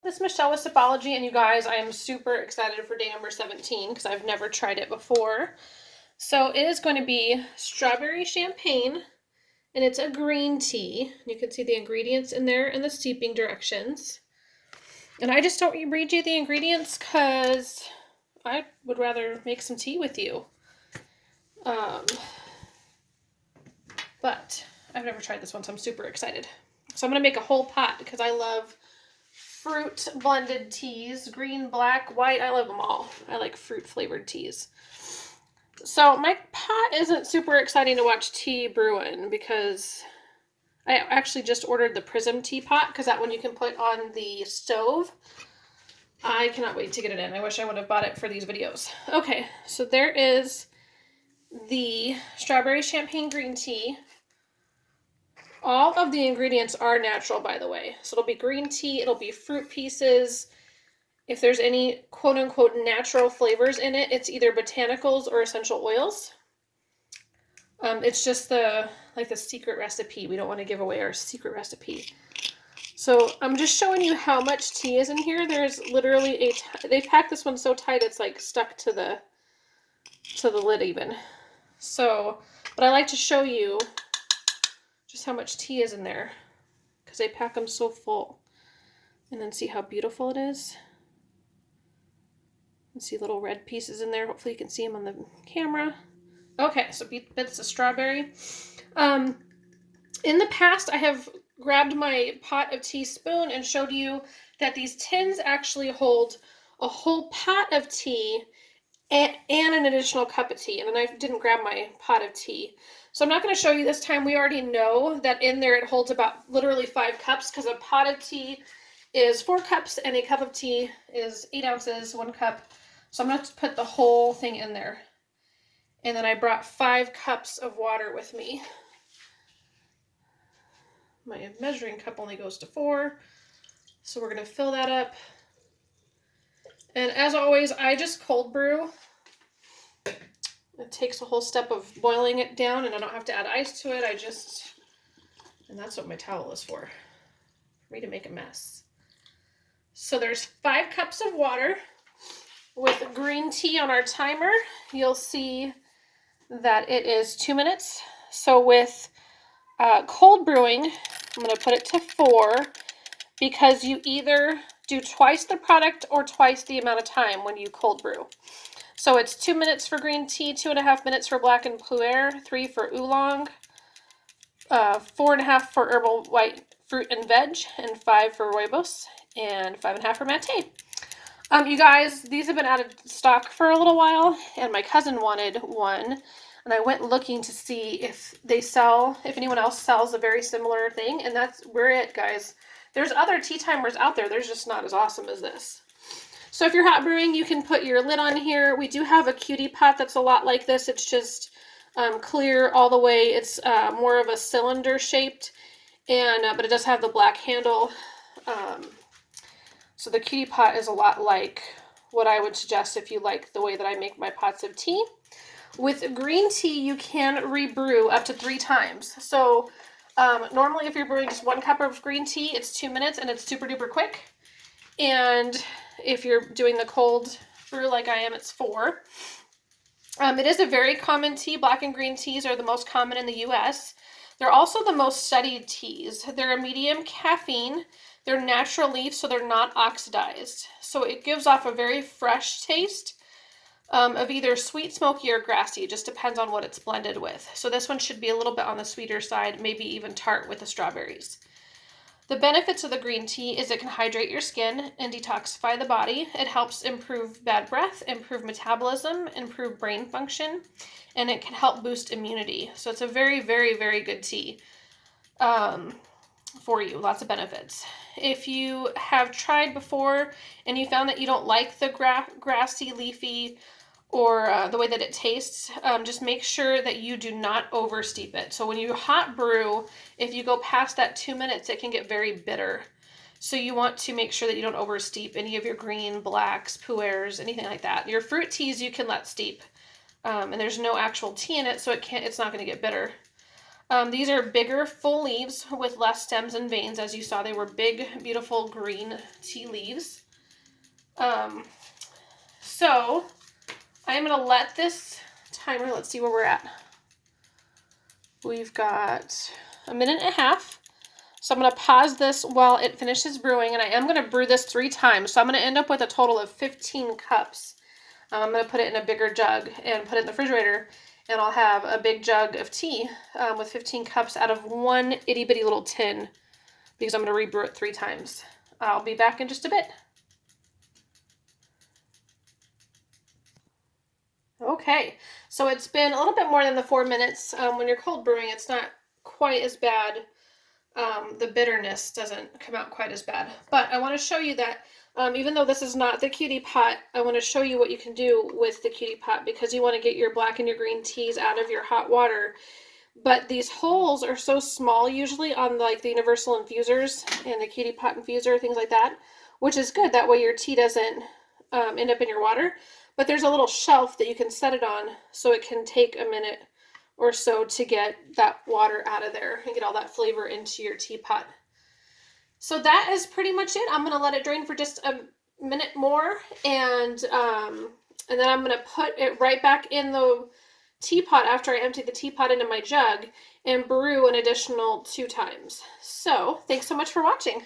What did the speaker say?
This is Michelle with Sipology, and you guys, I am super excited for day number 17 because I've never tried it before. So it is going to be strawberry champagne, and it's a green tea. You can see the ingredients in there and the steeping directions. And I just don't read you the ingredients because I would rather make some tea with you. But I've never tried this one, so I'm super excited. So I'm going to make a whole pot because I love fruit blended teas, green, black, white. I love them all. I like fruit flavored teas. So my pot isn't super exciting to watch tea brew in because I actually just ordered the Prism teapot because that one you can put on the stove. I cannot wait to get it in. I wish I would have bought it for these videos. Okay, so there is the strawberry champagne green tea. All of the ingredients are natural, by the way. So it'll be green tea, it'll be fruit pieces. If there's any quote-unquote natural flavors in it, it's either botanicals or essential oils. It's just the secret recipe. We don't want to give away our secret recipe. So I'm just showing you how much tea is in here. There's literally they packed this one so tight it's like stuck to the lid even. So, but I like to show you just how much tea is in there because they pack them so full. And then see how beautiful it is. You see little red pieces in there. Hopefully you can see them on the camera. Okay, so bits of strawberry. In the past, I have grabbed my pot of tea spoon and showed you that these tins actually hold a whole pot of tea and an additional cup of tea. And then I didn't grab my pot of tea. So I'm not going to show you this time. We already know that in there it holds about literally 5 cups because a pot of tea is 4 cups and a cup of tea is 8 ounces, 1 cup. So I'm going to put the whole thing in there. And then I brought 5 cups of water with me. My measuring cup only goes to 4. So we're going to fill that up. And as always, I just cold brew. It takes a whole step of boiling it down and I don't have to add ice to it. And that's what my towel is for me to make a mess. So there's 5 cups of water with green tea on our timer. You'll see that it is 2 minutes. So with cold brewing, I'm going to put it to 4 because you either do twice the product or twice the amount of time when you cold brew. So it's 2 minutes for green tea, 2.5 minutes for black and pu'er, 3 for oolong, 4.5 for herbal white fruit and veg, and 5 for rooibos, and 5.5 for mate. You guys, these have been out of stock for a little while, and my cousin wanted one, and I went looking to see if anyone else sells a very similar thing, and we're it, guys. There's other tea timers out there. They're just not as awesome as this. So if you're hot brewing, you can put your lid on here. We do have a cutie pot that's a lot like this. It's just clear all the way. It's more of a cylinder shaped, but it does have the black handle. So the cutie pot is a lot like what I would suggest if you like the way that I make my pots of tea. With green tea, you can rebrew up to 3 times. So normally if you're brewing just 1 cup of green tea, it's 2 minutes and it's super duper quick. And if you're doing the cold brew like I am, it's 4. It is a very common tea. Black and green teas are the most common in the US. They're also the most studied teas. They're a medium caffeine. They're natural leaf, so they're not oxidized. So it gives off a very fresh taste of either sweet, smoky, or grassy. It just depends on what it's blended with. So this one should be a little bit on the sweeter side, maybe even tart with the strawberries. The benefits of the green tea is it can hydrate your skin and detoxify the body. It helps improve bad breath, improve metabolism, improve brain function, and it can help boost immunity. So it's a very, very, very good tea for you. Lots of benefits. If you have tried before and you found that you don't like the grassy, leafy, or the way that it tastes, just make sure that you do not over steep it. So when you hot brew, if you go past that 2 minutes, it can get very bitter. So you want to make sure that you don't over steep any of your green, blacks, pu'ers, anything like that. Your fruit teas you can let steep, and there's no actual tea in it, so it's not going to get bitter. These are bigger full leaves with less stems and veins. As you saw, they were big, beautiful green tea leaves. So I'm going to let this timer, let's see where we're at. We've got a minute and a half. So I'm going to pause this while it finishes brewing, and I am going to brew this 3 times. So I'm going to end up with a total of 15 cups. I'm going to put it in a bigger jug and put it in the refrigerator, and I'll have a big jug of tea with 15 cups out of one itty bitty little tin, because I'm going to rebrew it 3 times. I'll be back in just a bit. Okay, so it's been a little bit more than the 4 minutes. When you're cold brewing, it's not quite as bad. The bitterness doesn't come out quite as bad. But I want to show you that even though this is not the cutie pot, I want to show you what you can do with the cutie pot, because you want to get your black and your green teas out of your hot water. But these holes are so small usually on like the universal infusers and the cutie pot infuser, things like that, which is good. That way your tea doesn't end up in your water. But there's a little shelf that you can set it on, so it can take a minute or so to get that water out of there and get all that flavor into your teapot. So that is pretty much it. I'm going to let it drain for just a minute more, and then I'm going to put it right back in the teapot after I empty the teapot into my jug and brew an additional 2 times. So thanks so much for watching.